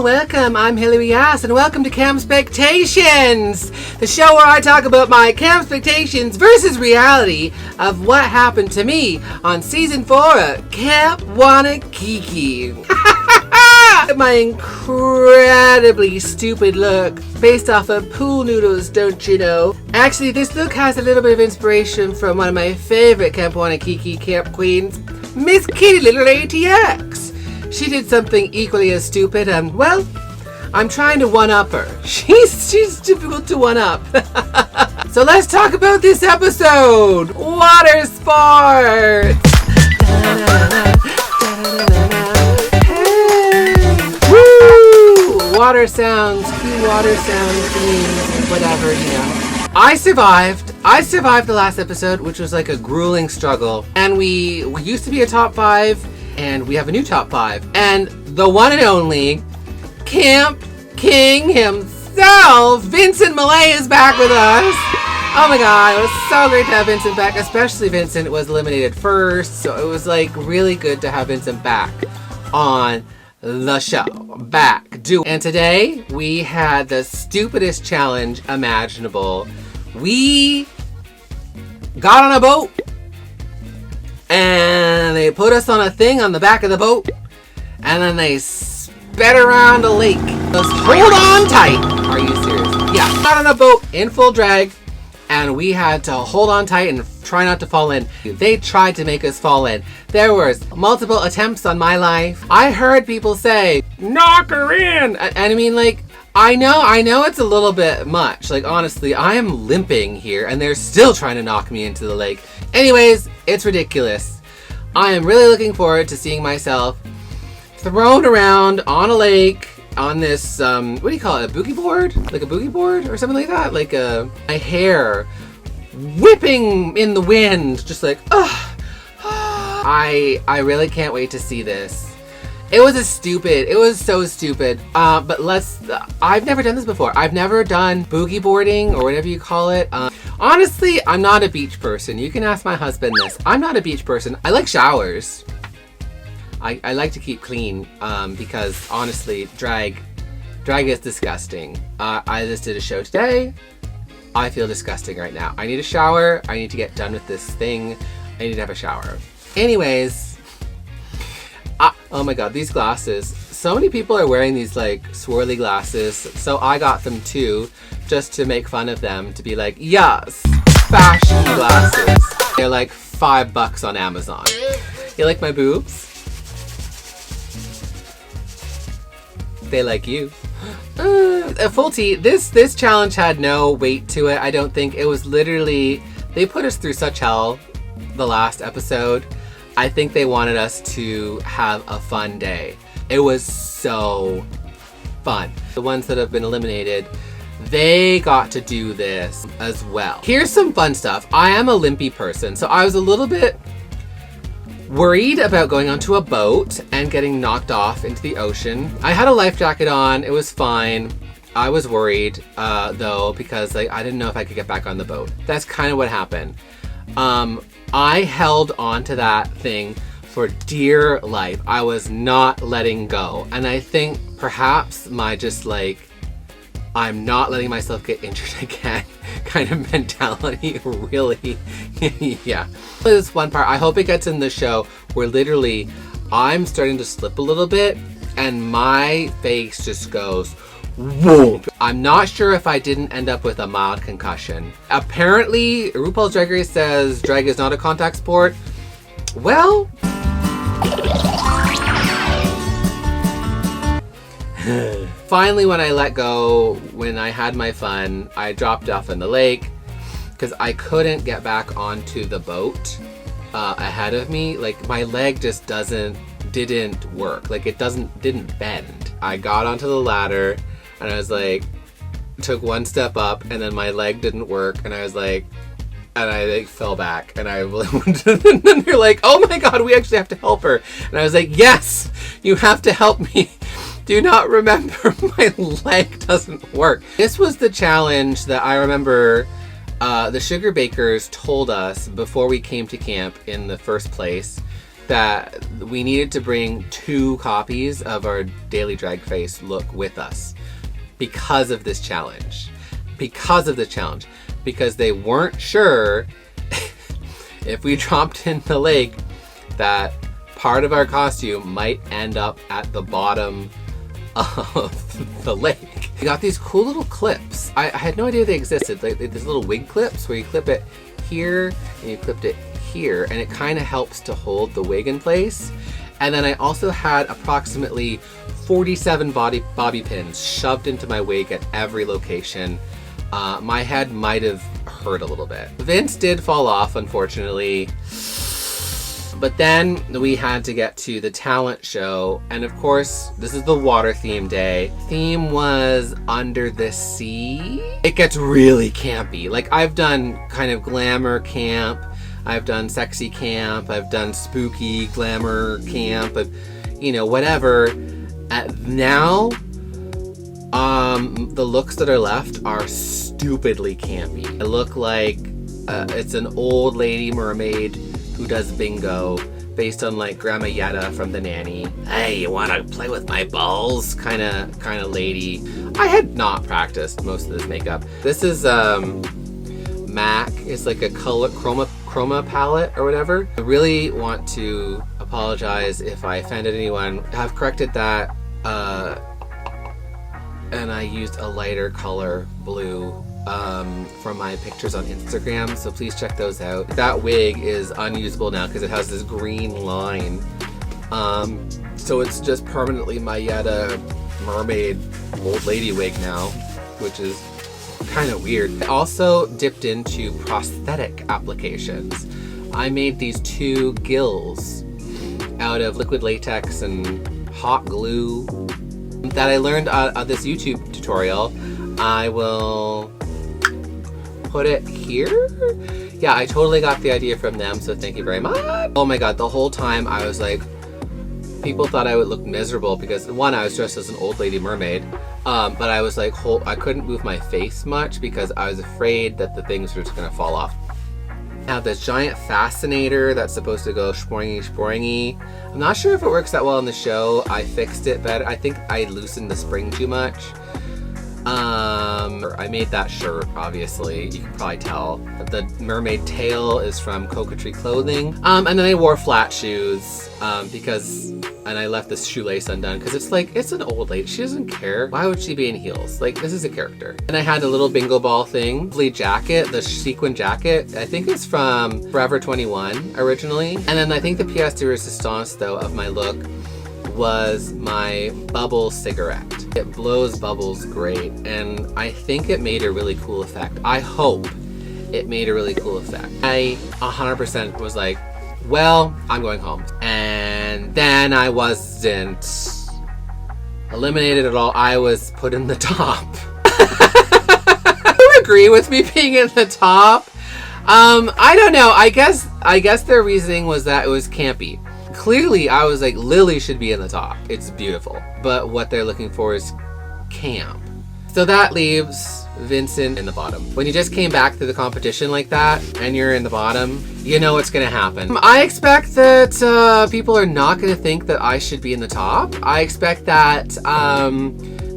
welcome. I'm Hillary Yaas, and welcome to Campspectations, the show where I talk about my Campspectations versus reality of what happened to me on season 4 of Camp Wannakiki. My incredibly stupid look, based off of pool noodles, don't you know? Actually, this look has a little bit of inspiration from one of my favorite Camp Wannakiki camp queens, Miss Kitty Little ATX. She did something equally as stupid, and well, I'm trying to one-up her. She's difficult to one-up. So let's talk about this episode. Water sports. Woo! Water sounds, cute water sounds, themes, whatever, you know. I survived the last episode, which was like a grueling struggle. And we used to be a top 5, and we have a new top 5. And the one and only Camp King himself, Vincent Malay, is back with us. Oh my god, it was so great to have Vincent back, especially Vincent was eliminated first. So it was like really good to have Vincent back on the show. And today we had the stupidest challenge imaginable. We got on a boat and they put us on a thing on the back of the boat, and then they sped around a lake. Just hold on tight. Are you serious? Yeah, got on a boat in full drag, and we had to hold on tight and try not to fall in. They tried to make us fall in. There was multiple attempts on my life. I heard people say, knock her in. And I mean, like, I know it's a little bit much. Like, honestly, I am limping here, and they're still trying to knock me into the lake. Anyways, it's ridiculous. I am really looking forward to seeing myself thrown around on a lake on this, what do you call it, a boogie board? Like a boogie board or something like that? Like my hair whipping in the wind, just like, ugh. I really can't wait to see this. It was so stupid. But I've never done this before. I've never done boogie boarding or whatever you call it. Honestly, I'm not a beach person. You can ask my husband this. I'm not a beach person. I like showers. I like to keep clean because honestly, drag is disgusting. I just did a show today. I feel disgusting right now. I need a shower. I need to get done with this thing. I need to have a shower. Anyways, oh my god, these glasses. So many people are wearing these like swirly glasses, so I got them too, just to make fun of them, to be like, yes, fashion glasses. They're like $5 on Amazon. You like my boobs? They like you. Full tea, this challenge had no weight to it. I don't think. It was literally, they put us through such hell the last episode. I think they wanted us to have a fun day. It was so fun. The ones that have been eliminated, they got to do this as well. Here's some fun stuff. I am a limpy person, so I was a little bit worried about going onto a boat and getting knocked off into the ocean. I had a life jacket on. It was fine. I was worried though, because like I didn't know if I could get back on the boat. That's kind of what happened. I held on to that thing for dear life. I was not letting go. And I think perhaps my just like, I'm not letting myself get injured again kind of mentality really, yeah. This one part, I hope it gets in the show where literally I'm starting to slip a little bit and my face just goes whoa. I'm not sure if I didn't end up with a mild concussion. Apparently, RuPaul's Drag Race says drag is not a contact sport. Well, finally when I let go, when I had my fun, I dropped off in the lake because I couldn't get back onto the boat ahead of me. Like my leg just didn't work. Like it didn't bend. I got onto the ladder and I was like, took one step up and then my leg didn't work and I was like, and I like fell back and and then you're like, oh my god, we actually have to help her. And I was like, yes, you have to help me. Do not remember my leg doesn't work. This was the challenge that I remember the sugar bakers told us before we came to camp in the first place. that we needed to bring 2 copies of our daily drag face look with us because of this challenge. Because they weren't sure if we dropped in the lake that part of our costume might end up at the bottom of the lake. We got these cool little clips. I had no idea they existed. Like these little wig clips where you clip it here and you clipped it here, and it kind of helps to hold the wig in place. And then I also had approximately 47 bobby pins shoved into my wig at every location. My head might have hurt a little bit. Vince did fall off, unfortunately. But then we had to get to the talent show, and of course, this is the water theme day. Theme was under the sea. It gets really campy. Like, I've done kind of glamour camp, I've done sexy camp, I've done spooky glamour camp, you know, whatever. Now, the looks that are left are stupidly campy. I look like it's an old lady mermaid who does bingo based on like Grandma Yetta from The Nanny. Hey, you wanna play with my balls? Kinda lady. I had not practiced most of this makeup. This is MAC. It's like a color chroma palette or whatever. I really want to apologize if I offended anyone. I've corrected that, and I used a lighter color blue from my pictures on Instagram, so please check those out. That wig is unusable now because it has this green line, so it's just permanently my Yetta mermaid old lady wig now, which is kind of weird. I also dipped into prosthetic applications. I made these 2 gills out of liquid latex and hot glue that I learned on this YouTube tutorial. I will put it here. Yeah, I totally got the idea from them, so thank you very much. Oh my god, the whole time I was like, people thought I would look miserable because, one, I was dressed as an old lady mermaid, but I was like, I couldn't move my face much because I was afraid that the things were just gonna fall off. I have this giant fascinator that's supposed to go sporingy sporingy. I'm not sure if it works that well in the show. I fixed it better. I think I loosened the spring too much. I made that shirt, obviously. You can probably tell. The mermaid tail is from Coquetry Clothing. And then I wore flat shoes and I left this shoelace undone because it's like, it's an old lady. She doesn't care. Why would she be in heels? Like, this is a character. And I had a little bingo ball thing. The jacket, the sequin jacket, I think it's from Forever 21 originally. And then I think the pièce de résistance, though, of my look was my bubble cigarette. It blows bubbles great, and I think it made a really cool effect. I hope it made a really cool effect. I 100% was like, well, I'm going home. And then I wasn't eliminated at all. I was put in the top. You agree with me being in the top? I don't know. I guess their reasoning was that it was campy. Clearly, I was like, Lily should be in the top. It's beautiful. But what they're looking for is camp. So that leaves Vincent in the bottom. When you just came back to the competition like that, and you're in the bottom, you know what's gonna happen. I expect that people are not gonna think that I should be in the top. I expect that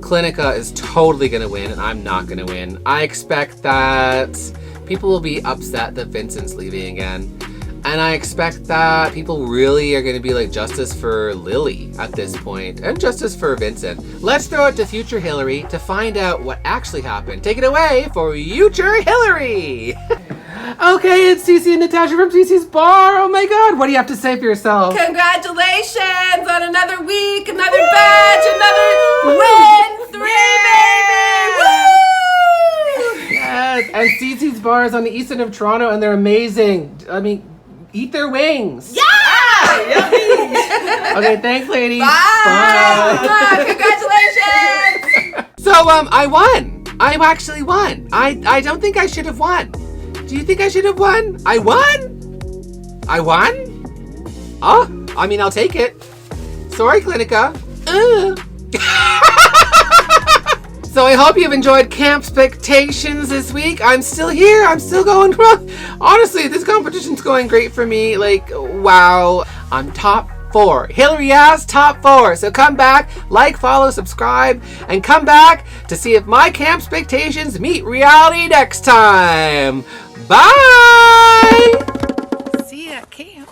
Clinica is totally gonna win, and I'm not gonna win. I expect that people will be upset that Vincent's leaving again. And I expect that people really are going to be like, justice for Lily at this point, and justice for Vincent. Let's throw it to future Hillary to find out what actually happened. Take it away for future Hillary. Okay, it's Cece and Natasha from Cece's Bar. Oh my god, what do you have to say for yourself? Congratulations on another week, another badge, another win. 3, baby! Woo! Yes, and Cece's Bar is on the east end of Toronto, and they're amazing. I mean, eat their wings. Yeah! Yummy! Okay, thanks, ladies. Bye! Bye. Congratulations! So, I won. I actually won. I don't think I should have won. Do you think I should have won? I won? I won? Oh, I mean, I'll take it. Sorry, Clinica. So I hope you've enjoyed Campspectations this week. I'm still here. I'm still going. Honestly, this competition's going great for me. Like, wow. on top 4. Hillary Yaas, top 4. So come back, like, follow, subscribe, and come back to see if my camp expectations meet reality next time. Bye! See you at camp.